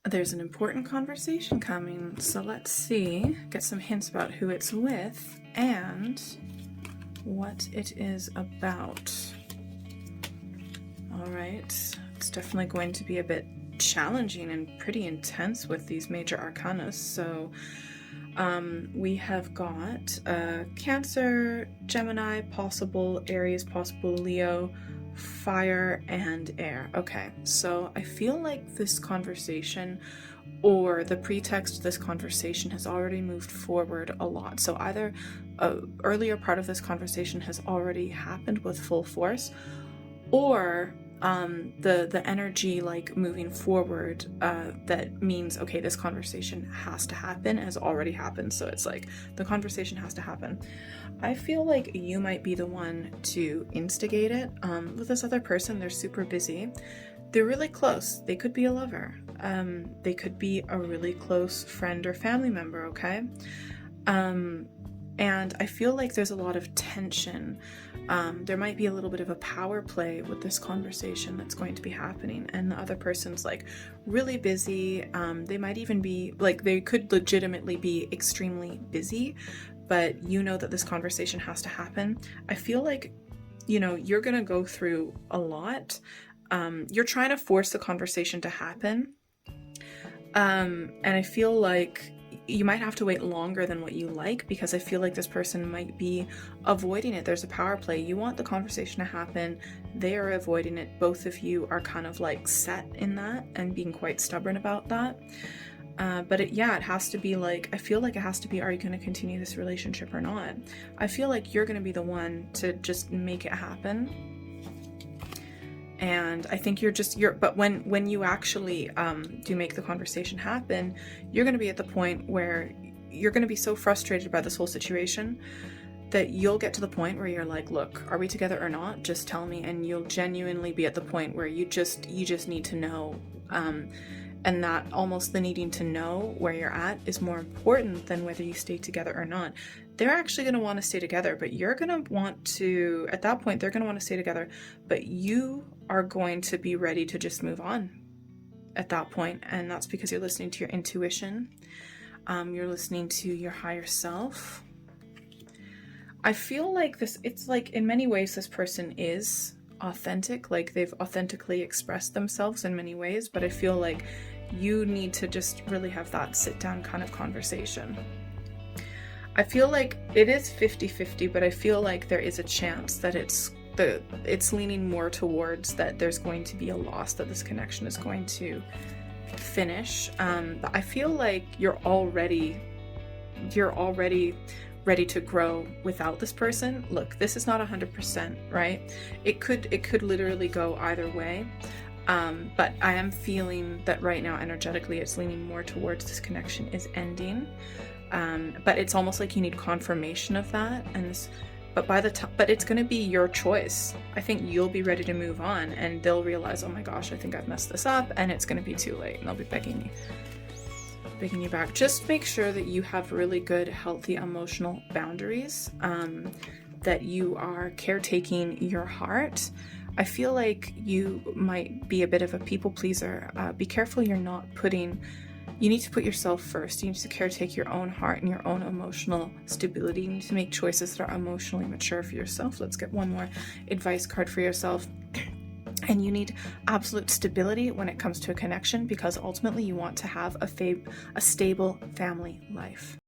There's an important conversation coming, so let's see, get some hints about who it's with and what it is about. All right, it's definitely going to be a bit challenging and pretty intense with these major arcana. So we have got Cancer, Gemini, possible Aries, possible Leo, fire, and air. Okay, so I feel like this conversation or the pretext of this conversation has already moved forward a lot. So either an earlier part of this conversation has already happened with full force, or the energy like moving forward that means, okay, this conversation has to happen has already happened. So it's like the conversation has to happen. I feel like you might be the one to instigate it. With this other person, they're super busy. They're really close. They could be a lover. They could be a really close friend or family member, okay? And I feel like there's a lot of tension. There might be a little bit of a power play with this conversation that's going to be happening, and the other person's like really busy. They might even be like, they could legitimately be extremely busy, but you know that this conversation has to happen. I feel like, you know, you're gonna go through a lot. You're trying to force the conversation to happen. And I feel like you might have to wait longer than what you like, because I feel like this person might be avoiding it. There's a power play. You want the conversation to happen. They are avoiding it. Both of you are kind of like set in that and being quite stubborn about that. But it has to be like, I feel like it has to be, are you going to continue this relationship or not? I feel like you're going to be the one to just make it happen. And I think but when you actually do make the conversation happen, you're going to be at the point where you're going to be so frustrated by this whole situation that you'll get to the point where you're like, look, are we together or not? Just tell me. And you'll genuinely be at the point where you just need to know. And that almost the needing to know where you're at is more important than whether you stay together or not. They're actually going to want to stay together, but you're going to want to, at that point, they're going to want to stay together, but you are going to be ready to just move on at that point. And that's because you're listening to your intuition. You're listening to your higher self. I feel like it's like in many ways, this person is authentic, like they've authentically expressed themselves in many ways, but I feel like you need to just really have that sit down kind of conversation. I feel like it is 50-50, but I feel like there is a chance that it's leaning more towards that there's going to be a loss, that this connection is going to finish. But I feel like you're already ready to grow without this person. Look, this is not 100%, right? It could literally go either way. But I am feeling that right now, energetically, it's leaning more towards this connection is ending. But it's almost like you need confirmation of that. But it's going to be your choice. I think you'll be ready to move on, and they'll realize, oh my gosh, I think I've messed this up, and it's going to be too late, and they'll be begging you back. Just make sure that you have really good, healthy emotional boundaries, that you are caretaking your heart. I feel like you might be a bit of a people pleaser. Be careful you're not you need to put yourself first. You need to caretake your own heart and your own emotional stability. You need to make choices that are emotionally mature for yourself. Let's get one more advice card for yourself. And you need absolute stability when it comes to a connection, because ultimately you want to have a stable family life.